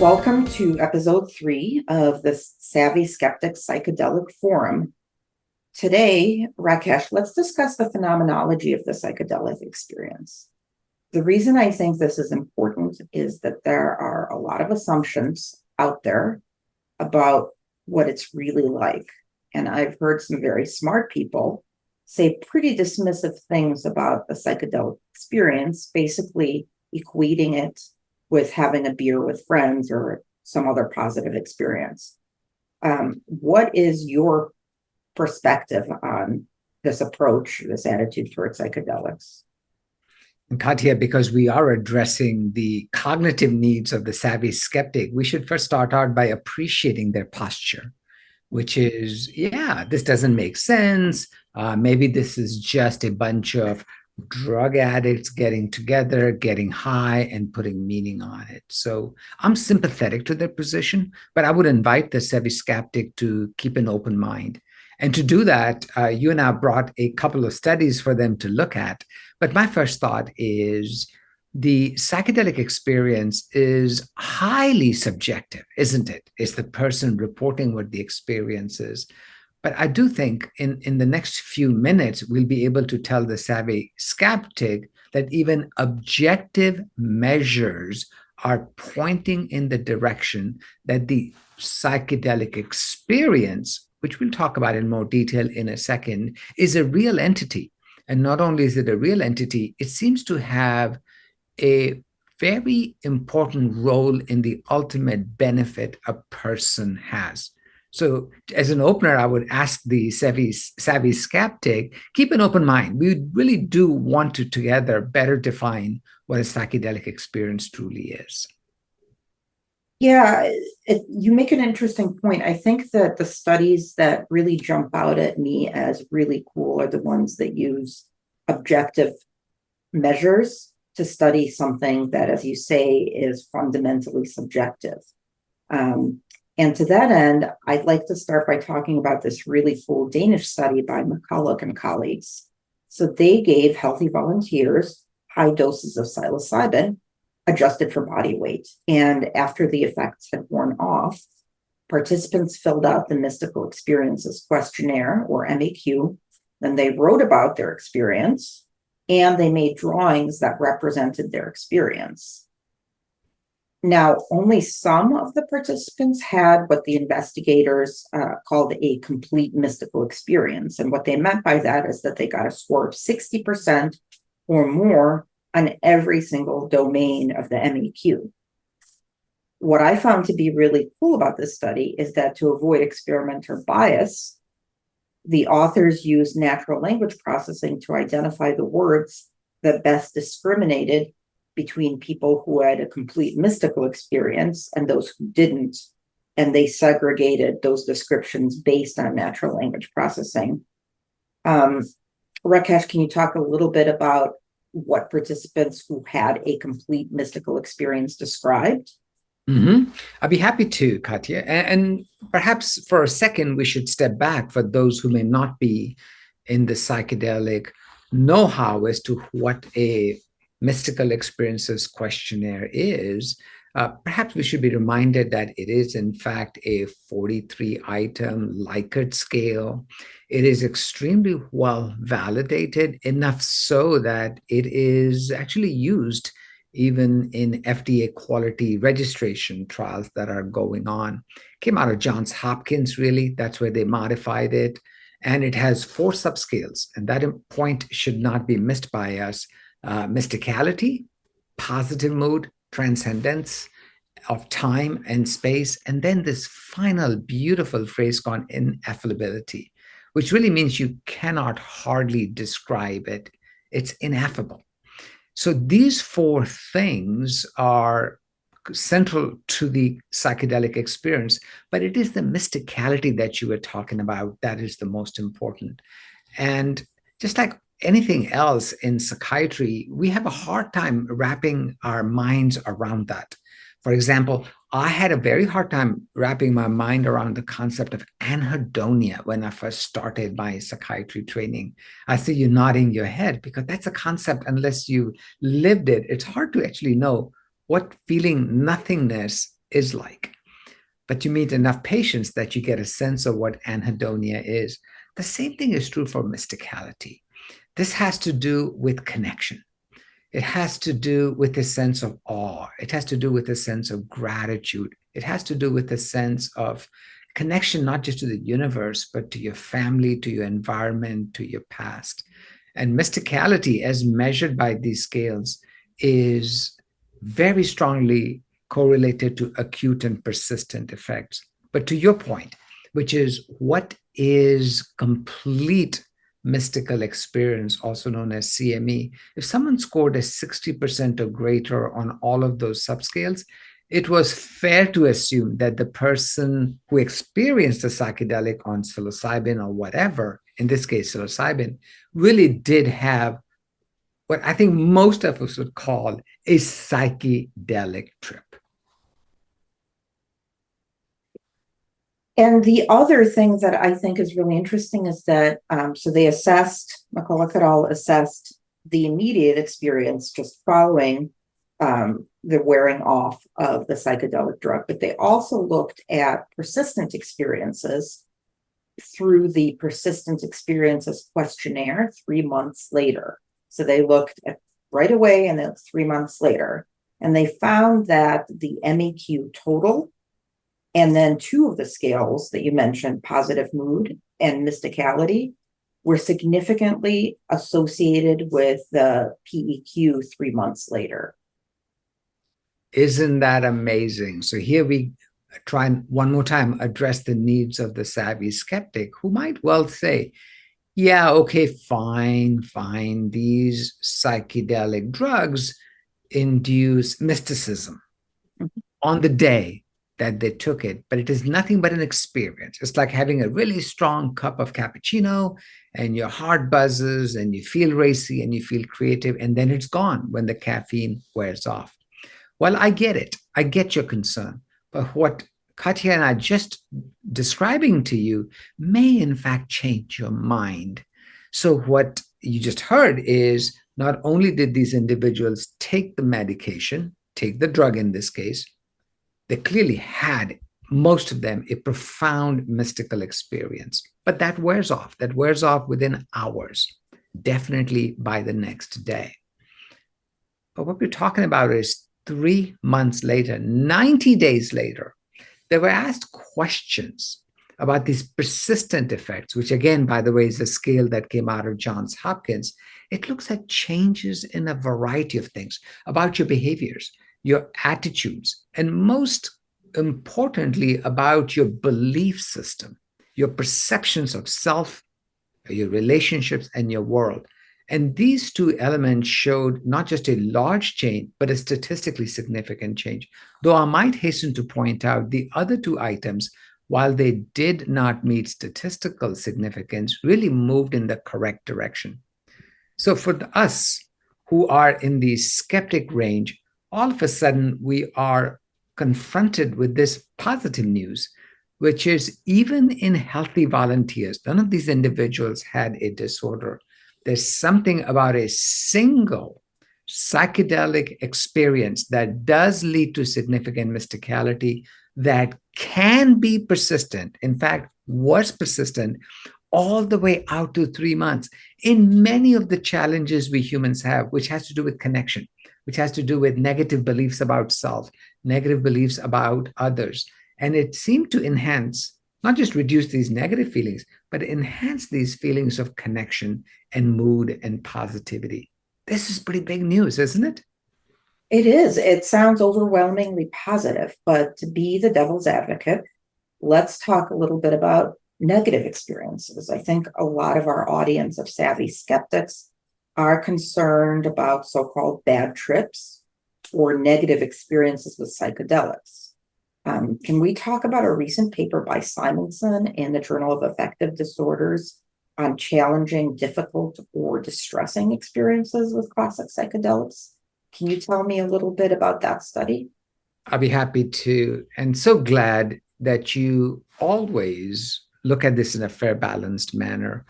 Welcome to episode 3 of the Savvy Skeptic Psychedelic Forum. Today, Rakesh, let's discuss the phenomenology of the psychedelic experience. The reason I think this is important is that there are a lot of assumptions out there about what it's really like. And I've heard some very smart people say pretty dismissive things about the psychedelic experience, basically equating it with having a beer with friends or some other positive experience. What is your perspective on this approach, this attitude towards psychedelics? And Katia, because we are addressing the cognitive needs of the savvy skeptic, we should first start out by appreciating their posture, which is, yeah, this doesn't make sense. Maybe this is just a bunch of drug addicts getting together, getting high, and putting meaning on it. So I'm sympathetic to their position, but I would invite the savvy skeptic to keep an open mind. And to do that, you and I brought a couple of studies for them to look at. But my first thought is the psychedelic experience is highly subjective, isn't it? It's the person reporting what the experience is. But I do think in the next few minutes, we'll be able to tell the savvy skeptic that even objective measures are pointing in the direction that the psychedelic experience, which we'll talk about in more detail in a second, is a real entity. And not only is it a real entity, it seems to have a very important role in the ultimate benefit a person has. So, as an opener, I would ask the savvy skeptic, keep an open mind. We really do want to together better define what a psychedelic experience truly is. Yeah, you make an interesting point. I think that the studies that really jump out at me as really cool are the ones that use objective measures to study something that, as you say, is fundamentally subjective. And to that end, I'd like to start by talking about this really cool Danish study by McCulloch and colleagues. So they gave healthy volunteers high doses of psilocybin adjusted for body weight. And after the effects had worn off, participants filled out the Mystical Experiences Questionnaire, or MEQ. Then they wrote about their experience, and they made drawings that represented their experience. Now, only some of the participants had what the investigators called a complete mystical experience. And what they meant by that is that they got a score of 60% or more on every single domain of the MEQ. What I found to be really cool about this study is that to avoid experimenter bias, the authors used natural language processing to identify the words that best discriminated between people who had a complete mystical experience and those who didn't. And they segregated those descriptions based on natural language processing. Rakesh, can you talk a little bit about what participants who had a complete mystical experience described? Mm-hmm. I'd be happy to, Katia. And perhaps for a second, we should step back for those who may not be in the psychedelic know-how as to what a mystical experiences questionnaire is. Perhaps we should be reminded that it is, in fact, a 43-item Likert scale. It is extremely well validated, enough so that it is actually used even in FDA quality registration trials that are going on. Came out of Johns Hopkins, really. That's where they modified it. And it has 4 subscales. And that point should not be missed by us. Mysticality, positive mood, transcendence of time and space, and then this final beautiful phrase called ineffability, which really means you cannot hardly describe it. It's ineffable. So these 4 things are central to the psychedelic experience, but it is the mysticality that you were talking about that is the most important. And just like anything else in psychiatry, we have a hard time wrapping our minds around that. For example, I had a very hard time wrapping my mind around the concept of anhedonia when I first started my psychiatry training. I see you nodding your head because that's a concept, unless you lived it, it's hard to actually know what feeling nothingness is like. But you meet enough patients that you get a sense of what anhedonia is. The same thing is true for mysticality. This has to do with connection. It has to do with a sense of awe. It has to do with a sense of gratitude. It has to do with a sense of connection, not just to the universe, but to your family, to your environment, to your past. And mysticality, as measured by these scales, is very strongly correlated to acute and persistent effects. But to your point, which is what is complete mystical experience, also known as CME, if someone scored a 60% or greater on all of those subscales, it was fair to assume that the person who experienced a psychedelic on psilocybin or whatever, in this case psilocybin, really did have what I think most of us would call a psychedelic trip. And the other thing that I think is really interesting is that, so they assessed, McCulloch et al. Assessed the immediate experience just following the wearing off of the psychedelic drug, but they also looked at persistent experiences through the persistent experiences questionnaire 3 months later. So they looked at right away and then 3 months later, and they found that the MEQ total and then two of the scales that you mentioned, positive mood and mysticality, were significantly associated with the PEQ 3 months later. Isn't that amazing? So here we try and one more time address the needs of the savvy skeptic who might well say, yeah, okay, fine. These psychedelic drugs induce mysticism on the day that they took it, but it is nothing but an experience. It's like having a really strong cup of cappuccino and your heart buzzes and you feel racy and you feel creative, and then it's gone when the caffeine wears off. Well, I get it. I get your concern. But what Katia and I just describing to you may in fact change your mind. So what you just heard is not only did these individuals take the medication, take the drug in this case, they clearly had, most of them, a profound mystical experience. But that wears off. That wears off within hours, definitely by the next day. But what we're talking about is 3 months later, 90 days later, they were asked questions about these persistent effects, which again, by the way, is a scale that came out of Johns Hopkins. It looks at changes in a variety of things about your behaviors, your attitudes, and most importantly, about your belief system, your perceptions of self, your relationships, and your world. And these two elements showed not just a large change, but a statistically significant change. Though I might hasten to point out the other two items, while they did not meet statistical significance, really moved in the correct direction. So for us who are in the skeptic range, all of a sudden we are confronted with this positive news, which is even in healthy volunteers, none of these individuals had a disorder. There's something about a single psychedelic experience that does lead to significant mysticality that can be persistent. In fact, was persistent all the way out to 3 months in many of the challenges we humans have, which has to do with connection, which has to do with negative beliefs about self, negative beliefs about others. And it seemed to enhance, not just reduce these negative feelings, but enhance these feelings of connection and mood and positivity. This is pretty big news, isn't it? It is. It sounds overwhelmingly positive, but to be the devil's advocate, let's talk a little bit about negative experiences. I think a lot of our audience of savvy skeptics are concerned about so-called bad trips or negative experiences with psychedelics. Can we talk about a recent paper by Simonson in the Journal of Affective Disorders on challenging, difficult, or distressing experiences with classic psychedelics? Can you tell me a little bit about that study? I'll be happy to, and so glad that you always look at this in a fair, balanced manner.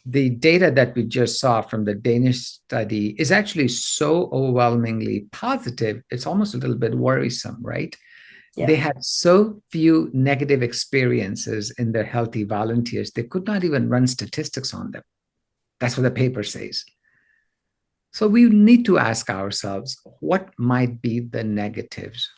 The data that we just saw from the Danish study is actually so overwhelmingly positive, it's almost a little bit worrisome, right? They Yeah. had so few negative experiences in their healthy volunteers, they could not even run statistics on them. That's what the paper says. So we need to ask ourselves, what might be the negatives?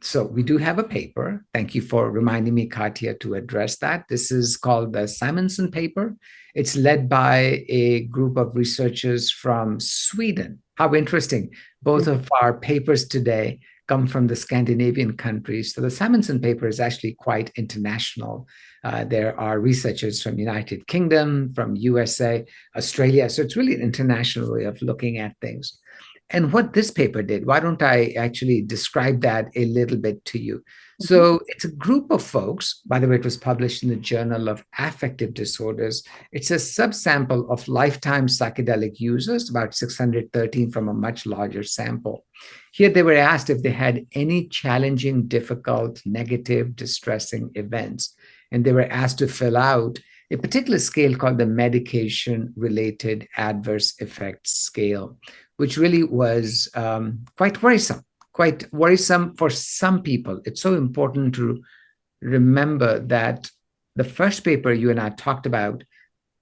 So we do have a paper. Thank you for reminding me, Katia, to address that. This is called the Simonson paper. It's led by a group of researchers from Sweden. How interesting. Both of our papers today come from the Scandinavian countries. So the Simonson paper is actually quite international. There are researchers from United Kingdom, from USA, Australia. So it's really an international way of looking at things. And what this paper did, why don't I actually describe that a little bit to you? So it's a group of folks, by the way, it was published in the Journal of Affective Disorders. It's a subsample of lifetime psychedelic users, about 613 from a much larger sample. Here they were asked if they had any challenging, difficult, negative, distressing events. And they were asked to fill out a particular scale called the medication-related adverse effects scale, which really was quite worrisome for some people. It's so important to remember that the first paper you and I talked about,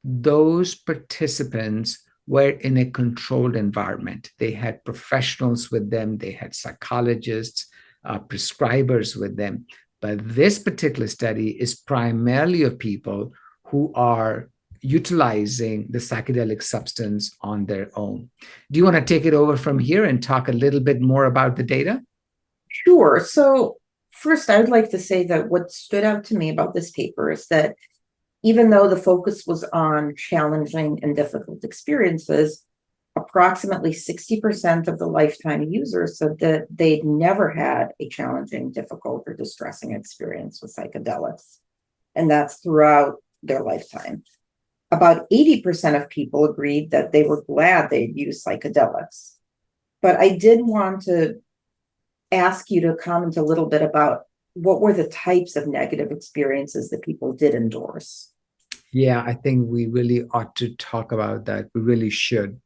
those participants were in a controlled environment. They had professionals with them, they had psychologists, prescribers with them. But this particular study is primarily of people who are utilizing the psychedelic substance on their own. Do you want to take it over from here and talk a little bit more about the data? Sure. So first, I would like to say that what stood out to me about this paper is that even though the focus was on challenging and difficult experiences, approximately 60% of the lifetime users said that they'd never had a challenging, difficult, or distressing experience with psychedelics. And that's throughout their lifetime. About 80% of people agreed that they were glad they'd used psychedelics. But I did want to ask you to comment a little bit about what were the types of negative experiences that people did endorse. Yeah, I think we really ought to talk about that. We really should.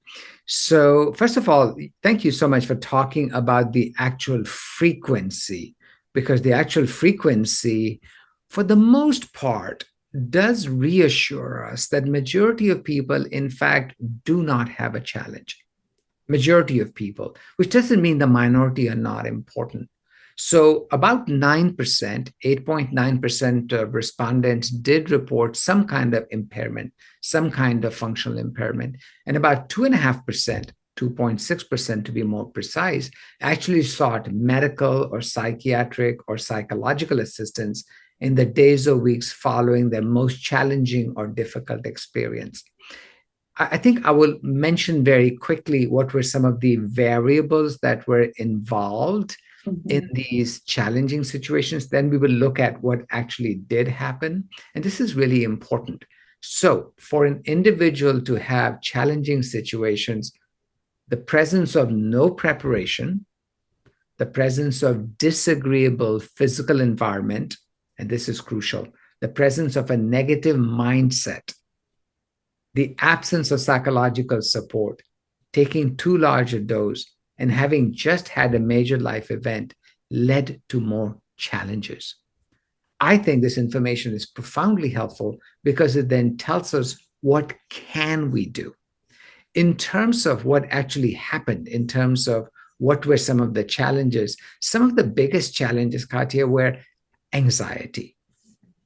So, first of all, thank you so much for talking about the actual frequency, because the actual frequency, for the most part, does reassure us that majority of people, in fact, do not have a challenge. Majority of people, which doesn't mean the minority are not important. So about 9%, 8.9% of respondents did report some kind of impairment, some kind of functional impairment. And about 2.5%, 2.6% to be more precise, actually sought medical or psychiatric or psychological assistance in the days or weeks following their most challenging or difficult experience. I think I will mention very quickly what were some of the variables that were involved in these challenging situations. Then we will look at what actually did happen. And this is really important. So for an individual to have challenging situations, the presence of no preparation, the presence of disagreeable physical environment, and this is crucial, the presence of a negative mindset, the absence of psychological support, taking too large a dose, and having just had a major life event led to more challenges. I think this information is profoundly helpful because it then tells us what can we do in terms of what actually happened, in terms of what were some of the challenges. Some of the biggest challenges, Katia, were anxiety,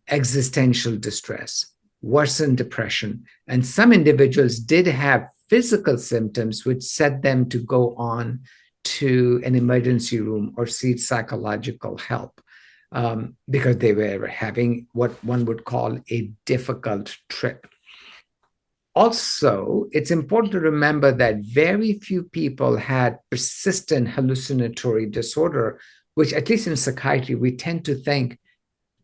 existential distress, worsened depression, and some individuals did have physical symptoms which set them to go on to an emergency room or seek psychological help because they were having what one would call a difficult trip. Also, it's important to remember that very few people had persistent hallucinatory disorder, which, at least in psychiatry, we tend to think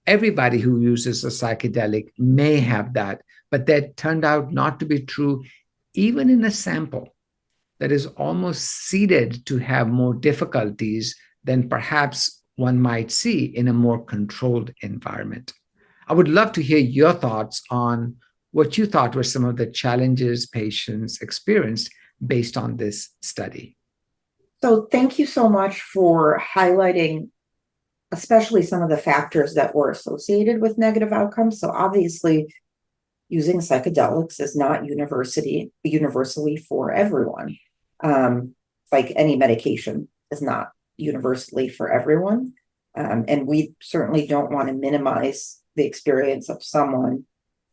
everybody who uses a psychedelic may have that, but that turned out not to be true, even in a sample that is almost seeded to have more difficulties than perhaps one might see in a more controlled environment. I would love to hear your thoughts on what you thought were some of the challenges patients experienced based on this study. So thank you so much for highlighting especially some of the factors that were associated with negative outcomes. So obviously, using psychedelics is not universally for everyone. Like any medication is not universally for everyone. And we certainly don't want to minimize the experience of someone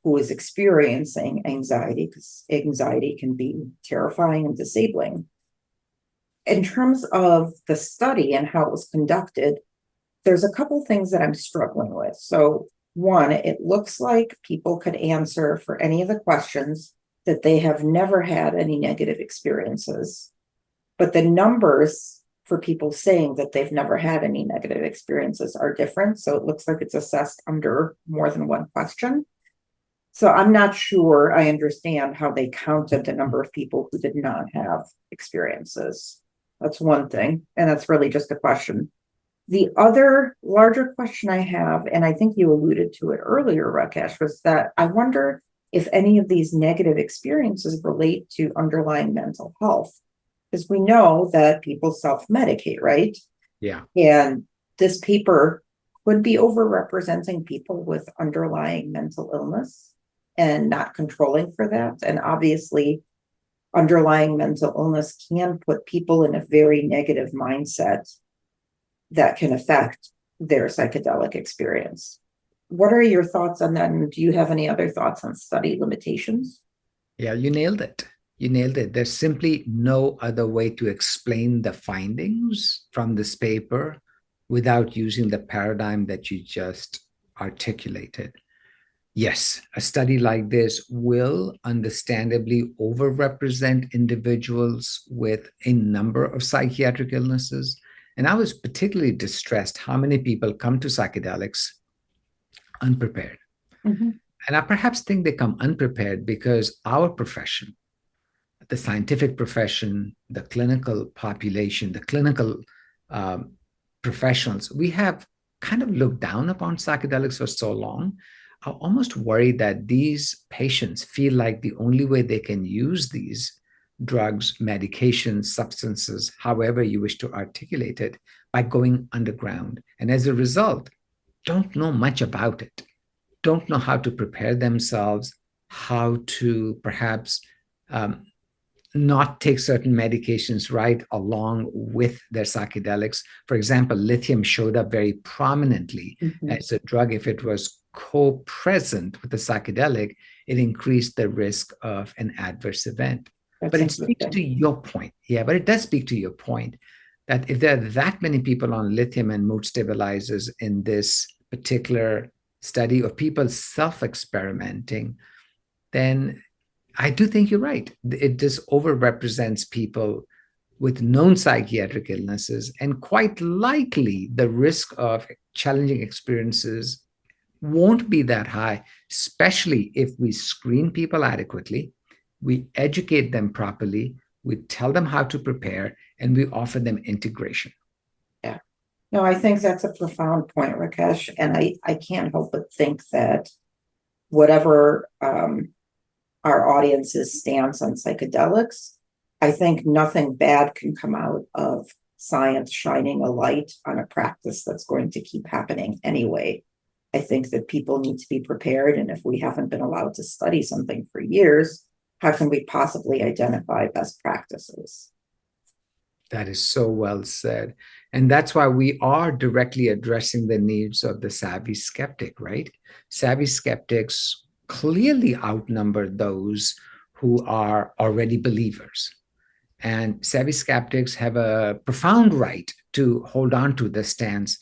who is experiencing anxiety, because anxiety can be terrifying and disabling. In terms of the study and how it was conducted, there's a couple things that I'm struggling with. So one, it looks like people could answer for any of the questions that they have never had any negative experiences. But the numbers for people saying that they've never had any negative experiences are different. So it looks like it's assessed under more than one question. So I'm not sure I understand how they counted the number of people who did not have experiences. That's one thing. And that's really just a question. The other larger question I have, and I think you alluded to it earlier, Rakesh, was that I wonder if any of these negative experiences relate to underlying mental health. Because we know that people self-medicate, right? Yeah. And this paper could be overrepresenting people with underlying mental illness and not controlling for that. And obviously, underlying mental illness can put people in a very negative mindset that can affect their psychedelic experience. What are your thoughts on that? And do you have any other thoughts on study limitations? Yeah, you nailed it. You nailed it. There's simply no other way to explain the findings from this paper without using the paradigm that you just articulated. Yes, a study like this will understandably overrepresent individuals with a number of psychiatric illnesses. And I was particularly distressed how many people come to psychedelics unprepared. Mm-hmm. And I perhaps think they come unprepared because our profession, the scientific profession, the clinical population, the clinical professionals, we have kind of looked down upon psychedelics for so long. I'm almost worried that these patients feel like the only way they can use these drugs, medications, substances, however you wish to articulate it, by going underground. And as a result, don't know much about it, don't know how to prepare themselves, how to perhaps not take certain medications right along with their psychedelics. For example, lithium showed up very prominently as a drug. If it was co-present with the psychedelic, it increased the risk of an adverse event. But it speaks to your point. Yeah, but it does speak to your point that if there are that many people on lithium and mood stabilizers in this particular study of people self-experimenting, then I do think you're right. It just overrepresents people with known psychiatric illnesses, and quite likely the risk of challenging experiences won't be that high, especially if we screen people adequately, we educate them properly, we tell them how to prepare, and we offer them integration. Yeah. No, I think that's a profound point, Rakesh. And I can't help but think that whatever our audience's stance on psychedelics, I think nothing bad can come out of science shining a light on a practice that's going to keep happening anyway. I think that people need to be prepared. And if we haven't been allowed to study something for years, how can we possibly identify best practices? That is so well said. And that's why we are directly addressing the needs of the savvy skeptic, right? Savvy skeptics clearly outnumber those who are already believers. And savvy skeptics have a profound right to hold on to this stance.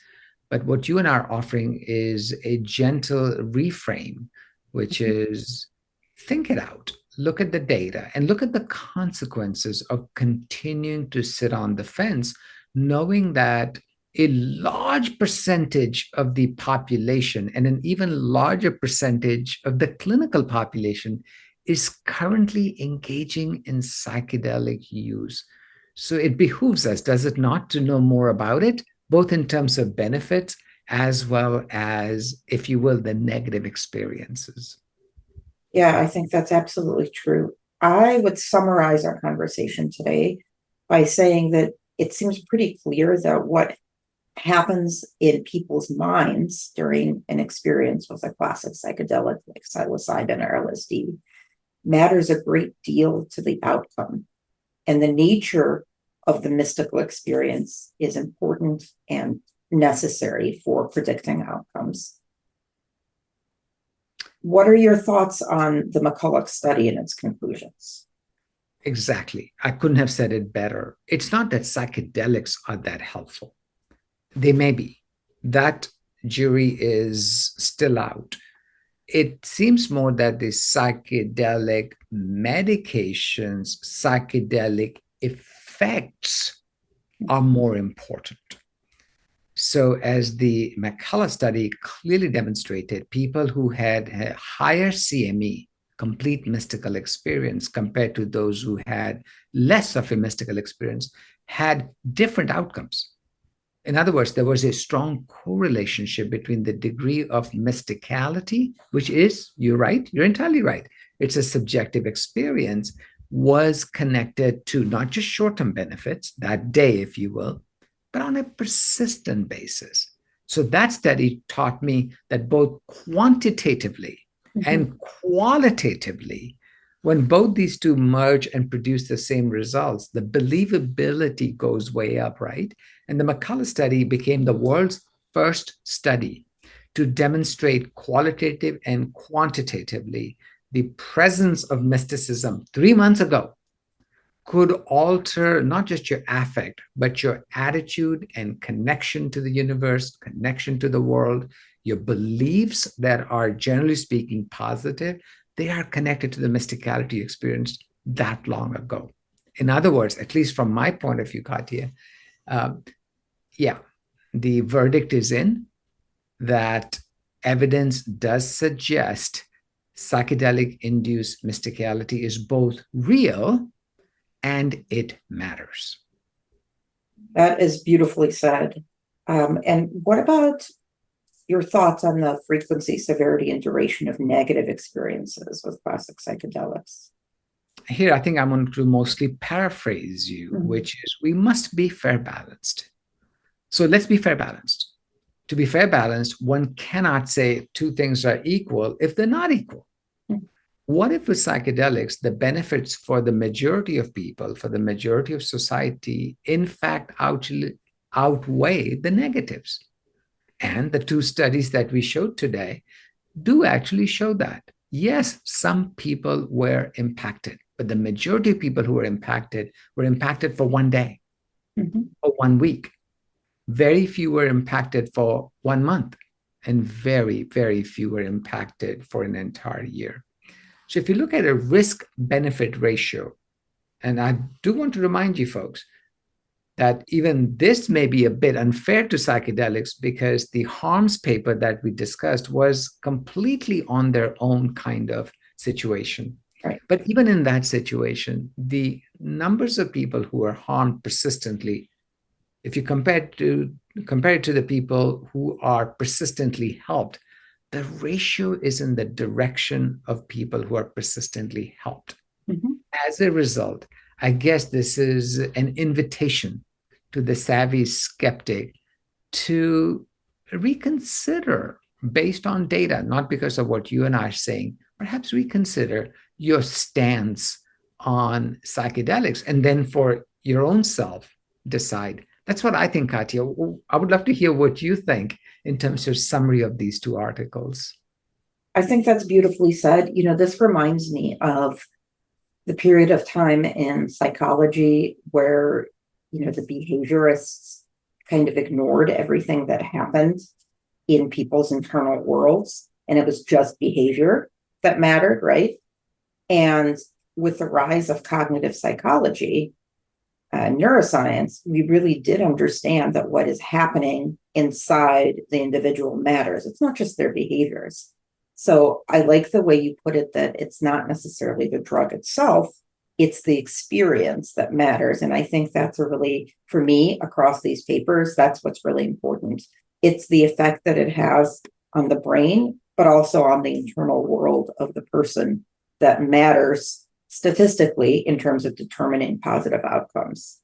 But what you and I are offering is a gentle reframe, which is think it out, look at the data, and look at the consequences of continuing to sit on the fence, knowing that a large percentage of the population and an even larger percentage of the clinical population is currently engaging in psychedelic use. So it behooves us, does it not, to know more about it, both in terms of benefits as well as, if you will, the negative experiences. Yeah, I think that's absolutely true. I would summarize our conversation today by saying that it seems pretty clear that what happens in people's minds during an experience with a classic psychedelic like psilocybin or LSD matters a great deal to the outcome. And the nature of the mystical experience is important and necessary for predicting outcomes. What are your thoughts on the McCulloch study and its conclusions? Exactly. I couldn't have said it better. It's not that psychedelics are that helpful. They may be. That jury is still out. It seems more that the psychedelic medications, psychedelic effects are more important. So, as the McCulloch study clearly demonstrated, people who had a higher CME, complete mystical experience, compared to those who had less of a mystical experience, had different outcomes. In other words, there was a strong correlationship between the degree of mysticality, which is, you're right, you're entirely right. It's a subjective experience, was connected to not just short-term benefits, that day, if you will, but on a persistent basis. So that study taught me that both quantitatively and qualitatively, when both these two merge and produce the same results, the believability goes way up, right? And the McCulloch study became the world's first study to demonstrate qualitative and quantitatively the presence of mysticism 3 months ago could alter not just your affect, but your attitude and connection to the universe, connection to the world, your beliefs that are, generally speaking, positive. They are connected to the mysticality you experienced that long ago. In other words, at least from my point of view, Katia, yeah, the verdict is in that evidence does suggest psychedelic-induced mysticality is both real and it matters. That is beautifully said. And what about your thoughts on the frequency, severity, and duration of negative experiences with classic psychedelics? Here, I think I'm going to mostly paraphrase you, which is we must be fair balanced. So let's be fair balanced. To be fair balanced, one cannot say two things are equal if they're not equal. What if with psychedelics, the benefits for the majority of people, for the majority of society, in fact, outweigh the negatives? And the two studies that we showed today do actually show that. Yes, some people were impacted, but the majority of people who were impacted for 1 day or 1 week. Very few were impacted for 1 month, and very, very few were impacted for an entire year. So if you look at a risk-benefit ratio, and I do want to remind you folks that even this may be a bit unfair to psychedelics because the harms paper that we discussed was completely on their own kind of situation. Right. But even in that situation, the numbers of people who are harmed persistently, if you compare it to the people who are persistently helped, the ratio is in the direction of people who are persistently helped. As a result, I guess this is an invitation to the savvy skeptic to reconsider based on data, not because of what you and I are saying, perhaps reconsider your stance on psychedelics and then for your own self decide. That's what I think, Katia. I would love to hear what you think in terms of summary of these two articles. I think that's beautifully said. You know, this reminds me of the period of time in psychology where, you know, the behaviorists kind of ignored everything that happened in people's internal worlds, and it was just behavior that mattered, right? And with the rise of cognitive psychology, neuroscience, we really did understand that what is happening inside the individual matters. It's not just their behaviors. So I like the way you put it, that it's not necessarily the drug itself, it's the experience that matters. And I think that's a really, for me, across these papers, that's what's really important. It's the effect that it has on the brain, but also on the internal world of the person that matters statistically in terms of determining positive outcomes.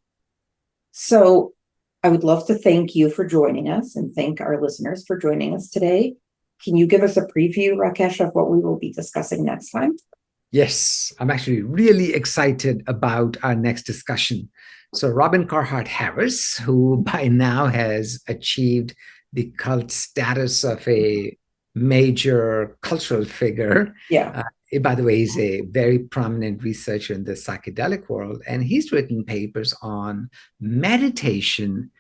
So I would love to thank you for joining us and thank our listeners for joining us today. Can you give us a preview, Rakesh, of what we will be discussing next time? Yes, I'm actually really excited about our next discussion. So, Robin Carhart Harris, who by now has achieved the cult status of a major cultural figure. Yeah. By the way, he's a very prominent researcher in the psychedelic world, and he's written papers on meditation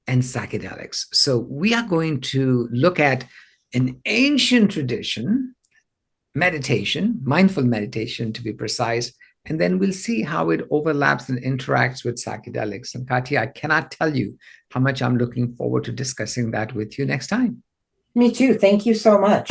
and psychedelics. So, we are going to look at an ancient tradition, meditation, mindful meditation to be precise, and then we'll see how it overlaps and interacts with psychedelics. And Katia, I cannot tell you how much I'm looking forward to discussing that with you next time. Me too. Thank you so much.